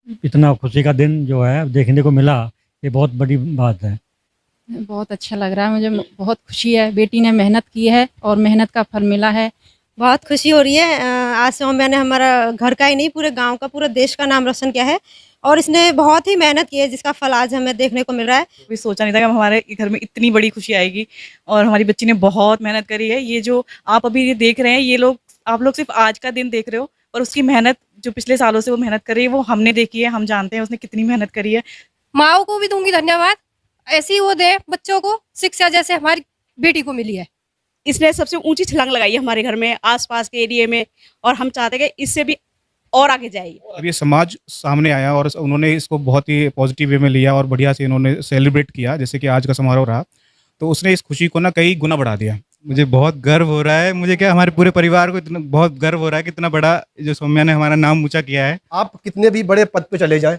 इतना खुशी का दिन जो है देखने को मिला, ये बहुत बड़ी बात है। बहुत अच्छा लग रहा है मुझे, बहुत खुशी है। बेटी ने मेहनत की है और मेहनत का फल मिला है। बहुत खुशी हो रही है। आज सौम्या ने हमारा घर का ही नहीं, पूरे गांव का, पूरे देश का नाम रोशन किया है और इसने बहुत ही मेहनत की है, जिसका फल आज हमें देखने को मिल रहा है। भी सोचा नहीं था कि हमारे घर में इतनी बड़ी खुशी आएगी और हमारी बच्ची ने बहुत मेहनत करी है। ये जो आप अभी ये देख रहे हैं, ये लोग, आप लोग सिर्फ आज का दिन देख रहे हो, पर उसकी मेहनत जो पिछले सालों से वो मेहनत कर रही है वो हमने देखी है, हम जानते हैं उसने कितनी मेहनत करी है। माओ को भी दूंगी धन्यवाद, ऐसी वो दे बच्चों को शिक्षा जैसे हमारी बेटी को मिली है। इसने सबसे ऊंची छलांग लगाई है हमारे घर में, आसपास के एरिया में, और हम चाहते हैं कि इससे भी और आगे जाएगी। अब ये समाज सामने आया और उन्होंने इसको बहुत ही पॉजिटिव वे में लिया और बढ़िया से इन्होंने सेलिब्रेट किया, जैसे कि आज का समारोह रहा, तो उसने इस खुशी को ना कई गुना बढ़ा दिया। मुझे बहुत गर्व हो रहा है, मुझे क्या हमारे पूरे परिवार को इतना बहुत गर्व हो रहा है कि इतना बड़ा जो सौम्या ने हमारा नाम ऊंचा किया है। आप कितने भी बड़े पद पे चले जाएं,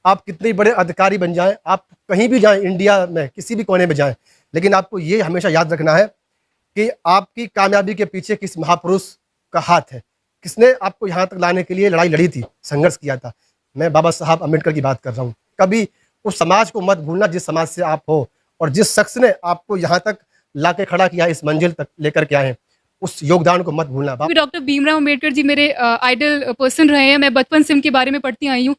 आप कितने बड़े अधिकारी बन जाएं, आप कहीं भी जाएं इंडिया में किसी भी कोने में जाएं, लेकिन आपको ये हमेशा याद रखना है कि आपकी कामयाबी के पीछे किस महापुरुष का हाथ है, किसने आपको यहाँ तक लाने के लिए लड़ाई लड़ी थी, संघर्ष किया था। मैं बाबा साहब अम्बेडकर की बात कर रहा हूँ। कभी उस समाज को मत भूलना जिस समाज से आप हो, और जिस शख्स ने आपको यहाँ तक ला के खड़ा किया, इस मंजिल तक लेकर के आए हैं, उस योगदान को मत भूलना। डॉक्टर भीमराव अम्बेडकर जी मेरे आइडल पर्सन रहे हैं। मैं बचपन से उनके बारे में पढ़ती आई हूँ।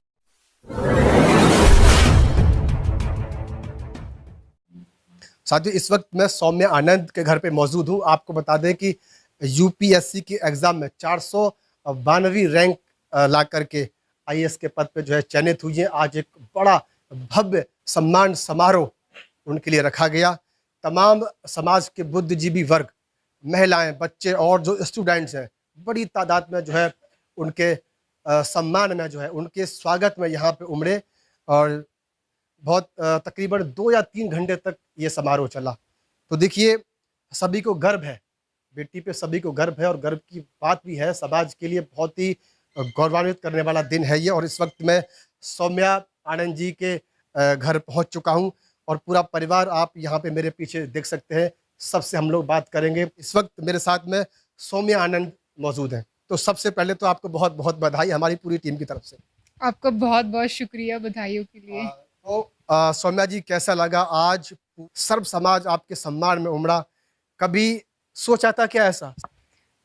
साथियों, इस वक्त मैं सौम्या आनंद के घर पे मौजूद हूँ। आपको बता दें कि यूपीएससी के एग्जाम में 492वीं रैंक ला करके आईएएस के पद पे जो है चयनित हुई है। आज एक बड़ा भव्य सम्मान समारोह उनके लिए रखा गया। तमाम समाज के बुद्धिजीवी वर्ग, महिलाएं, बच्चे और जो स्टूडेंट्स हैं, बड़ी तादाद में जो है उनके सम्मान में, जो है उनके स्वागत में यहाँ पे उमड़े और बहुत तकरीबन 2 या 3 घंटे तक ये समारोह चला। तो देखिए, सभी को गर्व है, बेटी पे सभी को गर्व है और गर्व की बात भी है। समाज के लिए बहुत ही गौरवान्वित करने वाला दिन है ये। और इस वक्त मैं सौम्या आनंद जी के घर पहुंच चुका हूं और पूरा परिवार आप यहाँ पे मेरे पीछे देख सकते हैं। सबसे हम लोग बात करेंगे। इस वक्त मेरे साथ में सौम्या आनंद मौजूद हैं। तो सबसे पहले तो आपको बहुत बहुत बधाई हमारी पूरी टीम की तरफ से। आपका बहुत बहुत शुक्रिया बधाइयों के लिए। तो सौम्या जी, कैसा लगा आज सर्व समाज आपके सम्मान में उमड़ा? कभी सोचा था क्या ऐसा?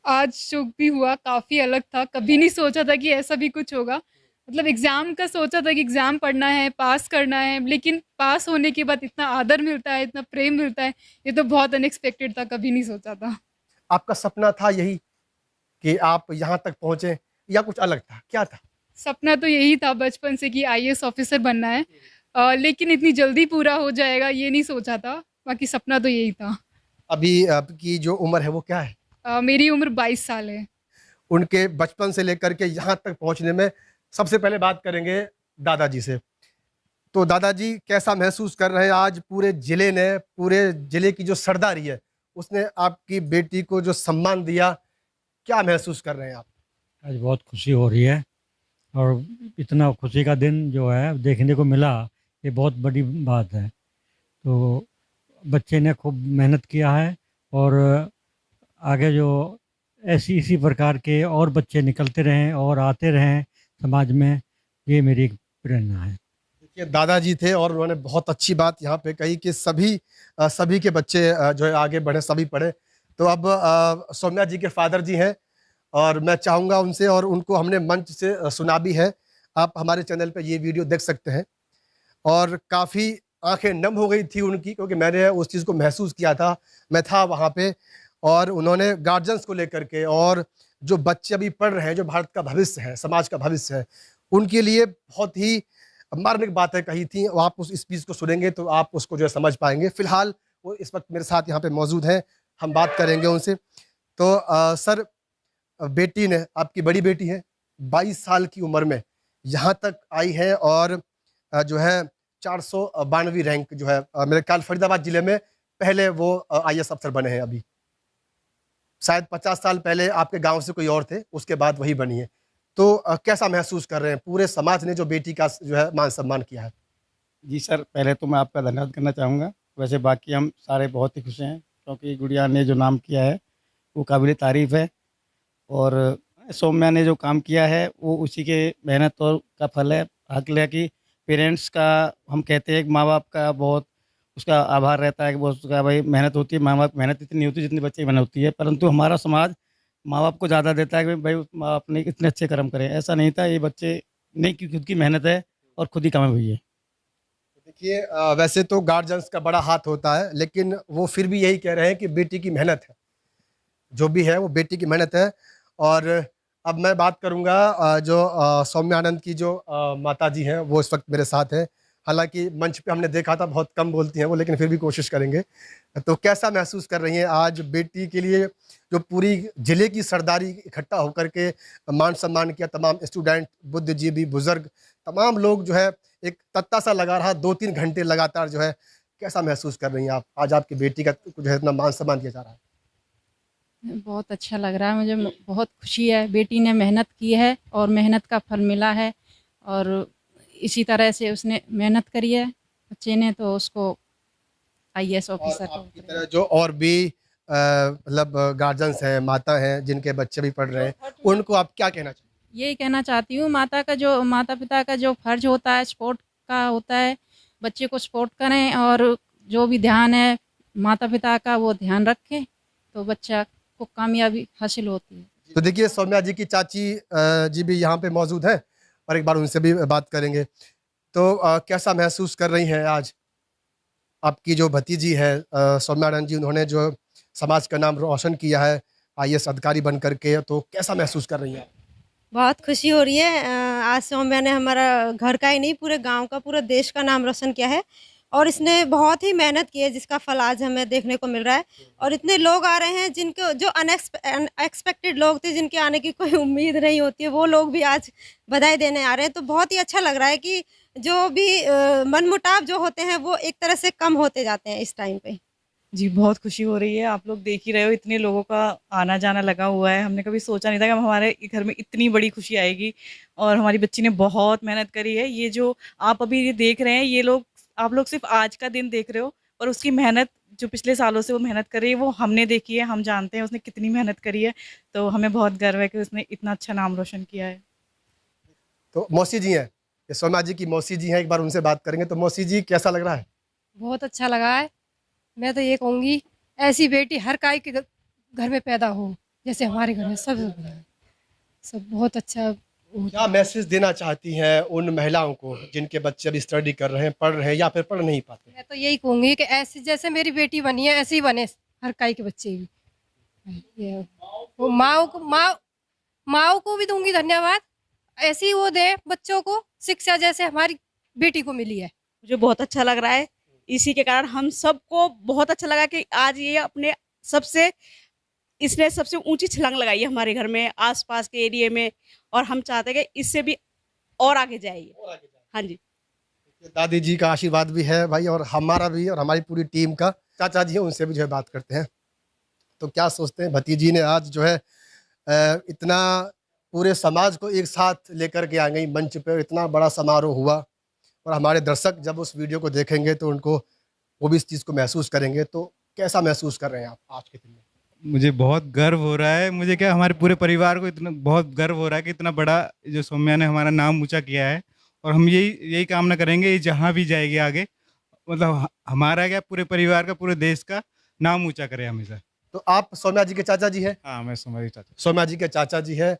आज जो भी हुआ काफ़ी अलग था। कभी नहीं सोचा था कि ऐसा भी कुछ होगा। मतलब एग्ज़ाम का सोचा था कि एग्ज़ाम पढ़ना है, पास करना है, लेकिन पास होने के बाद इतना आदर मिलता है, इतना प्रेम मिलता है, ये तो बहुत अनएक्सपेक्टेड था, कभी नहीं सोचा था। आपका सपना था यही कि आप यहाँ तक पहुँचे या कुछ अलग था? क्या था? सपना तो यही था बचपन से कि आईएएस ऑफिसर बनना है, लेकिन इतनी जल्दी पूरा हो जाएगा ये नहीं सोचा था। बाकी सपना तो यही था। अभी आपकी जो उम्र है वो क्या है? मेरी उम्र 22 साल है। उनके बचपन से लेकर के यहाँ तक पहुँचने में सबसे पहले बात करेंगे दादाजी से। तो दादाजी, कैसा महसूस कर रहे हैं आज? पूरे ज़िले ने, पूरे ज़िले की जो सरदारी है, उसने आपकी बेटी को जो सम्मान दिया, क्या महसूस कर रहे हैं आप? आज बहुत खुशी हो रही है और इतना खुशी का दिन जो है देखने को मिला, ये बहुत बड़ी बात है। तो बच्चे ने खूब मेहनत किया है और आगे जो ऐसी इसी प्रकार के और बच्चे निकलते रहें और आते रहें समाज में, ये मेरी एक प्रेरणा है। देखिए, दादाजी थे और उन्होंने बहुत अच्छी बात यहाँ पे कही कि सभी के बच्चे जो है आगे बढ़े, सभी पढ़े। तो अब सौम्या जी के फादर जी हैं और मैं चाहूँगा उनसे, और उनको हमने मंच से सुना भी है। आप हमारे चैनल पे ये वीडियो देख सकते हैं। और काफ़ी आंखें नम हो गई थी उनकी, क्योंकि मैंने उस चीज़ को महसूस किया था। मैं था वहाँ पे और उन्होंने गार्जियंस को लेकर के और जो बच्चे अभी पढ़ रहे हैं, जो भारत का भविष्य है, समाज का भविष्य है, उनके लिए बहुत ही मार्मिक बातें कही थी। आप उस स्पीच को सुनेंगे तो आप उसको जो है समझ पाएंगे। फिलहाल वो इस वक्त मेरे साथ यहाँ पे मौजूद हैं, हम बात करेंगे उनसे। तो सर, बेटी ने, आपकी बड़ी बेटी है, 22 साल की उम्र में यहाँ तक आई है और जो है 492वीं रैंक जो है, मेरे ख्याल फरीदाबाद जिले में पहले वो आईएएस अफसर बने हैं। अभी शायद 50 साल पहले आपके गांव से कोई और थे, उसके बाद वही बनी है। तो कैसा महसूस कर रहे हैं? पूरे समाज ने जो बेटी का जो है मान सम्मान किया है। जी सर, पहले तो मैं आपका धन्यवाद करना चाहूँगा। वैसे बाकी हम सारे बहुत ही खुश हैं, क्योंकि गुड़िया ने जो नाम किया है वो काबिल तारीफ़ है और सौम्या ने जो काम किया है वो उसी के मेहनत और का फल है। हक लिया कि पेरेंट्स का, हम कहते हैं कि माँ बाप का बहुत उसका आभार रहता है कि वो उसका भाई मेहनत होती है, माँ बाप की मेहनत इतनी नहीं होती जितनी बच्चे की मेहनत होती है, परंतु हमारा समाज माँ बाप को ज़्यादा देता है कि भाई माँ बाप ने इतने अच्छे कर्म करे। ऐसा नहीं था, ये बच्चे ने की खुद की मेहनत है और खुद ही कमाई हुई है। देखिए वैसे तो गार्जियंस का बड़ा हाथ होता है, लेकिन वो फिर भी यही कह रहे हैं कि बेटी की मेहनत है, जो भी है वो बेटी की मेहनत है। और अब मैं बात करूंगा जो सौम्यानंद की जो माता जी हैं वो इस वक्त मेरे साथ हैं। हालांकि मंच पे हमने देखा था बहुत कम बोलती हैं वो, लेकिन फिर भी कोशिश करेंगे। तो कैसा महसूस कर रही हैं आज बेटी के लिए जो पूरी जिले की सरदारी इकट्ठा होकर के मान सम्मान किया, तमाम स्टूडेंट, बुद्धिजीवी, बुजुर्ग, तमाम लोग जो है एक तत्ता सा लगा रहा 2-3 घंटे लगातार जो है, कैसा महसूस कर रही हैं आप आज आपकी बेटी का जो है इतना मान सम्मान दिया जा रहा है? बहुत अच्छा लग रहा है मुझे, बहुत खुशी है। बेटी ने मेहनत की है और मेहनत का फल मिला है, और इसी तरह से उसने मेहनत करी है बच्चे ने, तो उसको IAS और ऑफिसर आपकी तरह जो और भी मतलब गार्जियंस हैं, माता हैं जिनके बच्चे भी पढ़ रहे हैं, उनको आप क्या कहना चाहिए? यही कहना चाहती हूँ, माता पिता का जो फर्ज होता है सपोर्ट का होता है, बच्चे को सपोर्ट करें और जो भी ध्यान है माता पिता का वो ध्यान रखें, तो बच्चा को कामयाबी हासिल होती है। तो देखिए सौम्या जी की चाची जी भी यहाँ पे मौजूद हैं और एक बार उनसे भी बात करेंगे। तो कैसा महसूस कर रही हैं आज आपकी जो भतीजी है सौम्यानंद जी, उन्होंने जो समाज का नाम रोशन किया है IAS अधिकारी बन करके, तो कैसा महसूस कर रही हैं? बहुत खुशी हो रही है। आज सौम्या ने हमारा घर का ही नहीं पूरे गांव का, पूरे देश का नाम रोशन किया है, और इसने बहुत ही मेहनत की है जिसका फल आज हमें देखने को मिल रहा है। और इतने लोग आ रहे हैं जिनको जो अनएक्सपेक्टेड लोग थे, जिनके आने की कोई उम्मीद नहीं होती है, वो लोग भी आज बधाई देने आ रहे हैं। तो बहुत ही अच्छा लग रहा है कि जो भी मनमुटाव जो होते हैं वो एक तरह से कम होते जाते हैं इस टाइम पे। जी, बहुत खुशी हो रही है। आप लोग देख ही रहे हो, इतने लोगों का आना-जाना लगा हुआ है। हमने कभी सोचा नहीं था कि हमारे घर में इतनी बड़ी खुशी आएगी, और हमारी बच्ची ने बहुत मेहनत करी है। ये जो आप अभी ये देख रहे हैं, आप लोग सिर्फ़ आज का दिन देख रहे हो, और उसकी मेहनत जो पिछले सालों से वो मेहनत कर रही है, वो हमने देखी है, हम जानते हैं उसने कितनी मेहनत करी है। तो हमें बहुत गर्व है कि उसने इतना अच्छा नाम रोशन किया है। तो मौसी जी हैं, ये सौम्या जी की मौसी जी हैं, एक बार उनसे बात करेंगे। तो मौसी जी कैसा लग रहा है? बहुत अच्छा लगा है। मैं तो ये कहूँगी ऐसी बेटी हर काय के घर में पैदा हो, जैसे हमारे घर में सब बहुत अच्छा। क्या मैसेज देना चाहती हैं उन महिलाओं को जिनके बच्चे अभी स्टडी कर रहे हैं, पढ़ रहे हैं या फिर पढ़ नहीं पाते? मैं तो यही कहूँगी कि ऐसी जैसे मेरी बेटी बनी है ऐसे ही बने हर काय के बच्चे भी। ये वो माँ को भी दूंगी धन्यवाद, ऐसी ही वो दे बच्चों को शिक्षा जैसे हमारी बेटी को मिली है। मुझे बहुत अच्छा लग रहा है। इसी के कारण हम सबको बहुत अच्छा लगा कि आज ये अपने इसने सबसे ऊंची छलांग लगाई है हमारे घर में, आसपास के एरिया में, और हम चाहते हैं कि इससे भी और आगे जाए। हाँ जी, दादी जी का आशीर्वाद भी है भाई, और हमारा भी और हमारी पूरी टीम का। चाचा जी हैं, उनसे भी जो है बात करते हैं। तो क्या सोचते हैं, भतीजी ने आज जो है इतना पूरे समाज को एक साथ लेकर के आ गई मंच पे, इतना बड़ा समारोह हुआ, और हमारे दर्शक जब उस वीडियो को देखेंगे तो उनको वो भी इस चीज़ को महसूस करेंगे। तो कैसा महसूस कर रहे हैं आप आज के दिन में? मुझे बहुत गर्व हो रहा है, मुझे क्या हमारे पूरे परिवार को इतना बहुत गर्व हो रहा है कि इतना बड़ा जो सौम्या ने हमारा नाम ऊंचा किया है, और हम यही कामना करेंगे ये जहाँ भी जाएगी आगे, मतलब हमारा क्या पूरे परिवार का, पूरे देश का नाम ऊंचा करे हमेशा। तो आप सौम्या जी के चाचा जी हैं? हाँ, मैं सौम्या जी चाचा। सौम्या जी के चाचा जी हैं।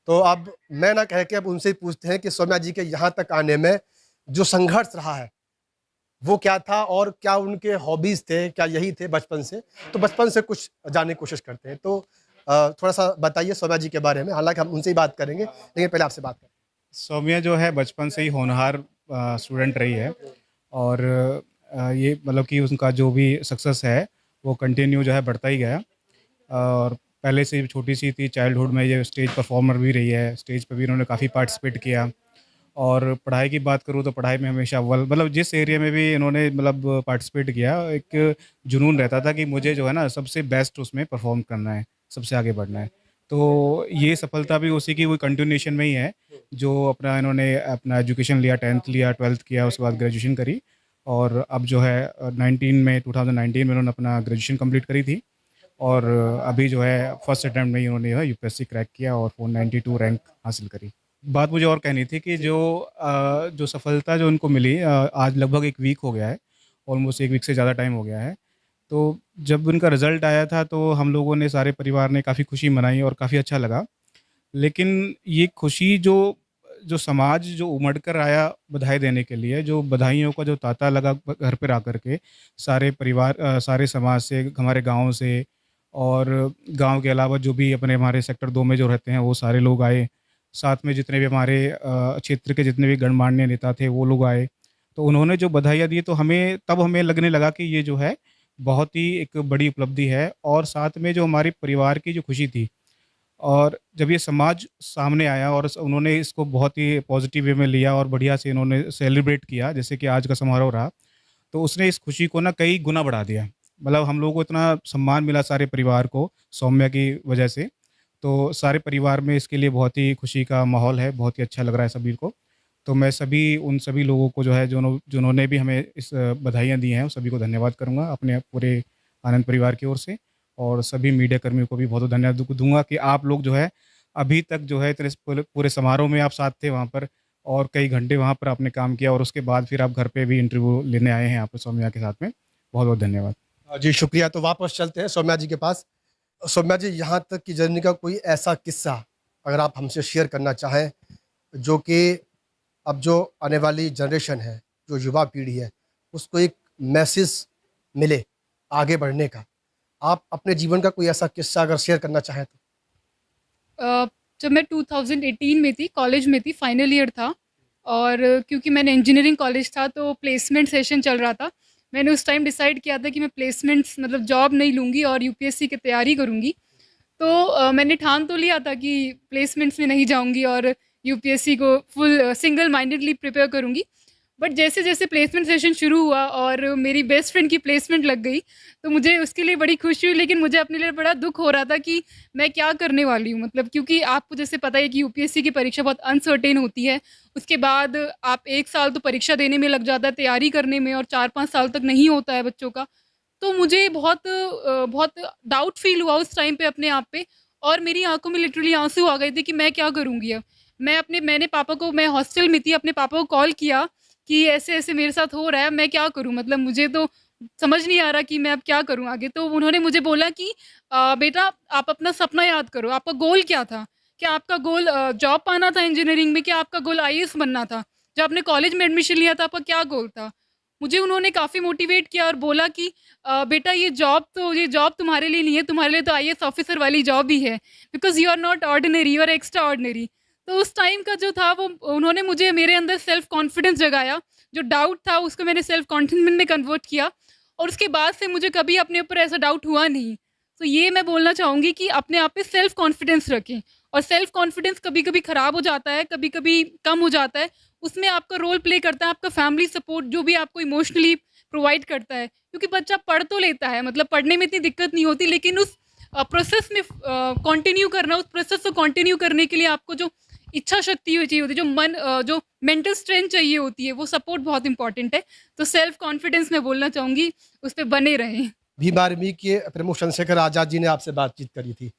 तो अब मैं ना कह के अब उनसे ही पूछते हैं कि सौम्या जी के यहाँ तक आने में जो संघर्ष रहा है वो क्या था, और क्या उनके हॉबीज थे, क्या यही थे बचपन से? तो बचपन से कुछ जानने की कोशिश करते हैं। तो थोड़ा सा बताइए सौम्या जी के बारे में, हालांकि हम उनसे ही बात करेंगे, लेकिन पहले आपसे बात करें। सौम्या जो है बचपन से ही होनहार स्टूडेंट रही है, और ये मतलब कि उनका जो भी सक्सेस है वो कंटिन्यू जो है बढ़ता ही गया, और पहले से छोटी सी थी, चाइल्डहुड में ये स्टेज परफॉर्मर भी रही है, स्टेज पर भी इन्होंने काफ़ी पार्टिसिपेट किया। और पढ़ाई की बात करूँ तो पढ़ाई में हमेशा अव्वल, मतलब जिस एरिया में भी इन्होंने मतलब पार्टिसिपेट किया, एक जुनून रहता था कि मुझे जो है ना सबसे बेस्ट उसमें परफॉर्म करना है, सबसे आगे बढ़ना है। तो ये सफलता भी उसी की वो कंटिन्यूएशन में ही है, जो इन्होंने अपना एजुकेशन लिया, 10th लिया, 12th किया, उसके बाद ग्रेजुएशन करी, और अब जो है 2019 में उन्होंने अपना ग्रेजुएशन कंप्लीट करी थी, और अभी जो है फर्स्ट अटैम्प्ट में ही उन्होंने UPSC क्रैक किया और 492 रैंक हासिल करी। बात मुझे और कहनी थी कि जो सफलता जो उनको मिली, आज लगभग 1 वीक हो गया है, ऑलमोस्ट 1 वीक से ज़्यादा टाइम हो गया है। तो जब उनका रिज़ल्ट आया था तो हम लोगों ने, सारे परिवार ने काफ़ी खुशी मनाई और काफ़ी अच्छा लगा। लेकिन ये खुशी जो जो समाज जो उमड़ कर आया बधाई देने के लिए, जो बधाइयों का जो तांता लगा घर पर आकर के, सारे परिवार, सारे समाज से, हमारे गाँव से, और गाँव के अलावा जो भी अपने हमारे सेक्टर 2 में जो रहते हैं वो सारे लोग आए। साथ में जितने भी हमारे क्षेत्र के जितने भी गणमान्य नेता थे वो लोग आए। तो उन्होंने जो बधाइयाँ दी तो हमें लगने लगा कि ये जो है बहुत ही एक बड़ी उपलब्धि है, और साथ में जो हमारे परिवार की जो खुशी थी, और जब ये समाज सामने आया और उन्होंने इसको बहुत ही पॉजिटिव वे में लिया और बढ़िया से इन्होंने सेलिब्रेट किया, जैसे कि आज का समारोह रहा, तो उसने इस खुशी को ना कई गुना बढ़ा दिया। मतलब हम लोगों को इतना सम्मान मिला सारे परिवार को सौम्या की वजह से। तो सारे परिवार में इसके लिए बहुत ही खुशी का माहौल है, बहुत ही अच्छा लग रहा है सभी को। तो मैं उन सभी लोगों को जो है, जिन्होंने भी हमें इस बधाइयाँ दी हैं, उन सभी को धन्यवाद करूँगा अपने पूरे आनंद परिवार की ओर से। और सभी मीडिया कर्मियों को भी बहुत धन्यवाद दूँगा कि आप लोग जो है अभी तक जो है इतने पूरे समारोह में आप साथ थे वहाँ पर, और कई घंटे वहाँ पर आपने काम किया, और उसके बाद फिर आप घर पे भी इंटरव्यू लेने आए हैं यहाँ पर सौम्या के साथ में। बहुत बहुत धन्यवाद। जी शुक्रिया। तो वापस चलते हैं सौम्या जी के पास। सौम्या जी, यहाँ तक की जर्नी का कोई ऐसा किस्सा अगर आप हमसे शेयर करना चाहें, जो कि अब जो आने वाली जनरेशन है, जो युवा पीढ़ी है, उसको एक मैसेज मिले आगे बढ़ने का, आप अपने जीवन का कोई ऐसा किस्सा अगर शेयर करना चाहें तो? जब मैं 2018 में थी, कॉलेज में थी, फाइनल ईयर था, और क्योंकि मैंने इंजीनियरिंग कॉलेज था तो प्लेसमेंट सेशन चल रहा था। मैंने उस टाइम डिसाइड किया था कि मैं प्लेसमेंट्स मतलब जॉब नहीं लूँगी और यूपीएससी की तैयारी करूँगी। तो मैंने ठान तो लिया था कि प्लेसमेंट्स में नहीं जाऊँगी और यूपीएससी को फुल सिंगल माइंडेडली प्रिपेयर करूँगी। बट जैसे जैसे प्लेसमेंट सेशन शुरू हुआ और मेरी बेस्ट फ्रेंड की प्लेसमेंट लग गई, तो मुझे उसके लिए बड़ी खुशी हुई, लेकिन मुझे अपने लिए बड़ा दुख हो रहा था कि मैं क्या करने वाली हूँ। मतलब क्योंकि आपको जैसे पता है कि यूपीएससी की परीक्षा बहुत अनसर्टेन होती है। उसके बाद आप 1 साल तो परीक्षा देने में लग जाता है, तैयारी करने में, और 4-5 साल तक नहीं होता है बच्चों का। तो मुझे बहुत डाउट फ़ील हुआ उस टाइम पे अपने आप पे, और मेरी आँखों में लिटरली आँसू आ गए थे कि मैं क्या करूँगी अब? मैंने पापा को, मैं हॉस्टल में थी, अपने पापा को कॉल किया कि ऐसे-ऐसे मेरे साथ हो रहा है, मैं क्या करूँ? मतलब मुझे तो समझ नहीं आ रहा कि मैं अब क्या करूँ आगे? तो उन्होंने मुझे बोला कि बेटा आप अपना सपना याद करो, आपका गोल क्या था? क्या आपका गोल जॉब पाना था इंजीनियरिंग में? क्या आपका गोल आईएएस बनना था? जब आपने कॉलेज में एडमिशन लिया था, आपका क्या गोल था? मुझे उन्होंने काफ़ी मोटिवेट किया और बोला कि बेटा ये जॉब तुम्हारे लिए नहीं है, तुम्हारे लिए तो आईएएस ऑफिसर वाली जॉब ही है, because you are not ordinary, you are extraordinary. तो उस टाइम का जो था वो उन्होंने मुझे, मेरे अंदर सेल्फ कॉन्फिडेंस जगाया, जो डाउट था उसको मैंने सेल्फ कॉन्फिडेंस में कन्वर्ट किया, और उसके बाद से मुझे कभी अपने ऊपर ऐसा डाउट हुआ नहीं। तो ये मैं बोलना चाहूँगी कि अपने आप पे सेल्फ कॉन्फिडेंस रखें, और सेल्फ कॉन्फिडेंस कभी-कभी ख़राब हो जाता है, कभी-कभी कम हो जाता है। उसमें आपका रोल प्ले करता है आपका फैमिली सपोर्ट, जो भी आपको इमोशनली प्रोवाइड करता है। क्योंकि बच्चा पढ़ तो लेता है, मतलब पढ़ने में इतनी दिक्कत नहीं होती, लेकिन उस प्रोसेस में कंटिन्यू करना, उस प्रोसेस को कंटिन्यू करने के लिए आपको जो इच्छा शक्ति चाहिए होती है, जो मेंटल स्ट्रेंथ चाहिए होती है, वो सपोर्ट बहुत इंपॉर्टेंट है। तो सेल्फ कॉन्फिडेंस मैं बोलना चाहूँगी, उस पे बने रहें। भीम आर्मी के प्रमुख चंद्रशेखर आज़ाद जी ने आपसे बातचीत करी थी,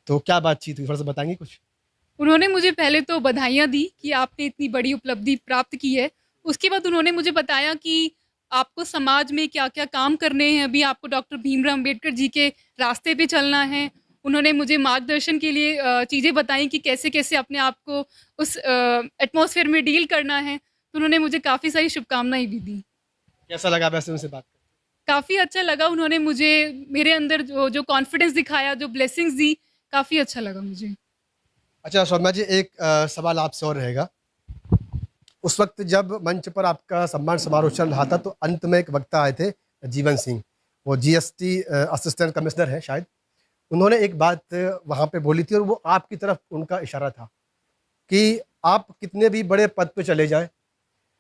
तो क्या बातचीत हुई, थोड़ा सा बताएंगे कुछ? उन्होंने मुझे पहले तो बधाइयाँ दी कि आपने इतनी बड़ी उपलब्धि प्राप्त की है। उसके बाद उन्होंने मुझे बताया कि आपको समाज में क्या-क्या काम करने हैं, अभी आपको डॉक्टर भीमराव अम्बेडकर जी के रास्ते पे चलना है। उन्होंने मुझे मार्गदर्शन के लिए चीज़ें बताई कि कैसे-कैसे अपने आप को उस एटमॉस्फेयर में डील करना है। तो उन्होंने मुझे काफ़ी सारी शुभकामनाएँ भी दी। कैसा लगा वैसे उनसे बात करके? काफ़ी अच्छा लगा, उन्होंने मुझे मेरे अंदर जो कॉन्फिडेंस दिखाया, जो ब्लेसिंग्स दी, काफ़ी अच्छा लगा मुझे। अच्छा सौम्या जी, एक सवाल आपसे और रहेगा। उस वक्त जब मंच पर आपका सम्मान समारोह चल रहा था, तो अंत में एक वक्ता आए थे, जीवन सिंह, वो जीएसटी असिस्टेंट कमिश्नर हैं शायद। उन्होंने एक बात वहाँ पे बोली थी, और वो आपकी तरफ उनका इशारा था कि आप कितने भी बड़े पद पे चले जाएं,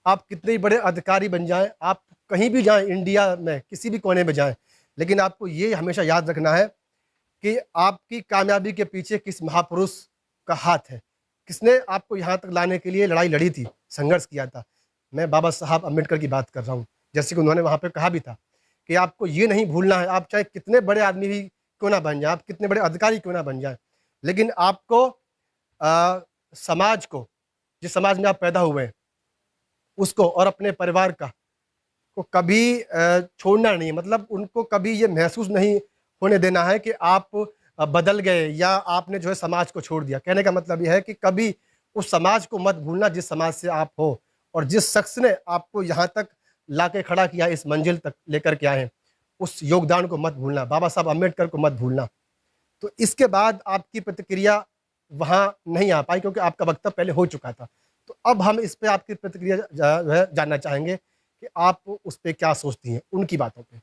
आप कितने ही बड़े अधिकारी बन जाएं, आप कहीं भी जाएं इंडिया में, किसी भी कोने में जाएं, लेकिन आपको ये हमेशा याद रखना है कि आपकी कामयाबी के पीछे किस महापुरुष का हाथ है, किसने आपको यहाँ तक लाने के लिए लड़ाई लड़ी थी, संघर्ष किया था। मैं बाबा साहब अम्बेडकर की बात कर रहा हूँ। जैसे कि उन्होंने वहाँ पे कहा भी था कि आपको ये नहीं भूलना है, आप चाहे कितने बड़े आदमी भी क्यों ना बन जाए, आप कितने बड़े अधिकारी क्यों ना बन जाए, लेकिन आपको समाज को, जिस समाज में आप पैदा हुए हैं, उसको और अपने परिवार का को कभी छोड़ना नहीं, मतलब उनको कभी ये महसूस नहीं होने देना है कि आप बदल गए या आपने जो है समाज को छोड़ दिया। कहने का मतलब ये है कि कभी उस समाज को मत भूलना जिस समाज से आप हो, और जिस शख्स ने आपको यहाँ तक ला के खड़ा किया, इस मंजिल तक लेकर के आए हैं, उस योगदान को मत भूलना, बाबा साहब अम्बेडकर को मत भूलना। तो इसके बाद आपकी प्रतिक्रिया वहाँ नहीं आ पाई क्योंकि आपका वक्तव्य पहले हो चुका था। तो अब हम इस पे आपकी प्रतिक्रिया जो है जानना चाहेंगे कि आप उस पे क्या सोचती हैं, उनकी बातों पे।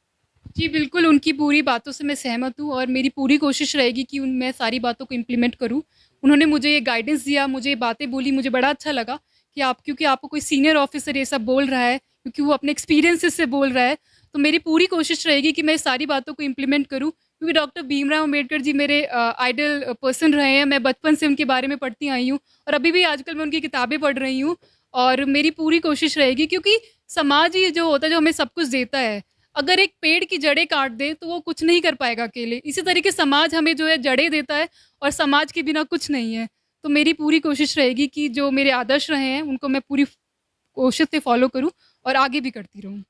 जी, बिल्कुल, उनकी पूरी बातों से मैं सहमत हूँ और मेरी पूरी कोशिश रहेगी कि मैं सारी बातों को इम्प्लीमेंट करूँ। उन्होंने मुझे ये गाइडेंस दिया, मुझे ये बातें बोली, मुझे बड़ा अच्छा लगा कि आप, क्योंकि आपको कोई सीनियर ऑफिसर ये सब बोल रहा है, क्योंकि वो अपने एक्सपीरियंसेस से बोल रहा है, तो मेरी पूरी कोशिश रहेगी कि मैं सारी बातों को इम्प्लीमेंट करूँ। क्योंकि डॉक्टर भीमराव अम्बेडकर जी मेरे आइडल पर्सन रहे हैं, मैं बचपन से उनके बारे में पढ़ती आई हूँ और अभी भी आजकल मैं उनकी किताबें पढ़ रही हूँ। और मेरी पूरी कोशिश रहेगी, क्योंकि समाज ही जो होता है, जो हमें सब कुछ देता है, अगर एक पेड़ की जड़ें काट दे तो वो कुछ नहीं कर पाएगा अकेले। इसी तरीके समाज हमें जो है जड़ें देता है और समाज के बिना कुछ नहीं है। तो मेरी पूरी कोशिश रहेगी कि जो मेरे आदर्श रहे हैं उनको मैं पूरी कोशिश से फॉलो करूं और आगे भी करती रहूं।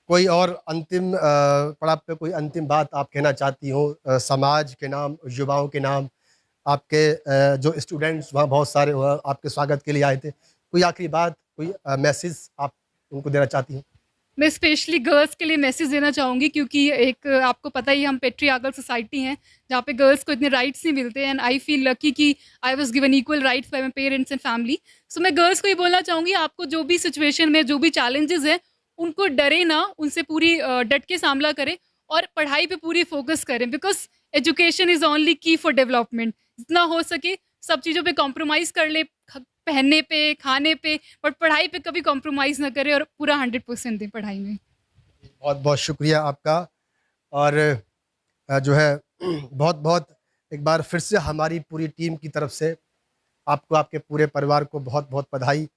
कोई और अंतिम पड़ाव पे कोई अंतिम बात आप कहना चाहती हो समाज के नाम, युवाओं के नाम? आपके जो स्टूडेंट्स वहाँ बहुत सारे आपके स्वागत के लिए आए थे, कोई आखिरी बात, कोई मैसेज आप उनको देना चाहती हैं? मैं स्पेशली गर्ल्स के लिए मैसेज देना चाहूँगी, क्योंकि एक आपको पता ही है, हम पेट्रियार्कल सोसाइटी हैं जहाँ पे गर्ल्स को इतने राइट्स नहीं मिलते हैं। एंड आई फील लकी कि I was given equal rights by my parents and family. So मैं गर्ल्स को ये बोलना चाहूँगी, आपको जो भी सिचुएशन में जो भी चैलेंजेस हैं, उनको डरे ना, उनसे पूरी डट के सामना करें और पढ़ाई पे पूरी फोकस करें, बिकॉज एजुकेशन इज़ ओनली की फॉर डेवलपमेंट। जितना हो सके सब चीज़ों पे कॉम्प्रोमाइज़ कर ले, पहनने पे, खाने पे, बट पढ़ाई पे कभी कॉम्प्रोमाइज़ ना करें और पूरा 100% दें पढ़ाई में। बहुत बहुत शुक्रिया आपका। और जो है बहुत बहुत एक बार फिर से हमारी पूरी टीम की तरफ से आपको, आपके पूरे परिवार को बहुत बहुत बधाई।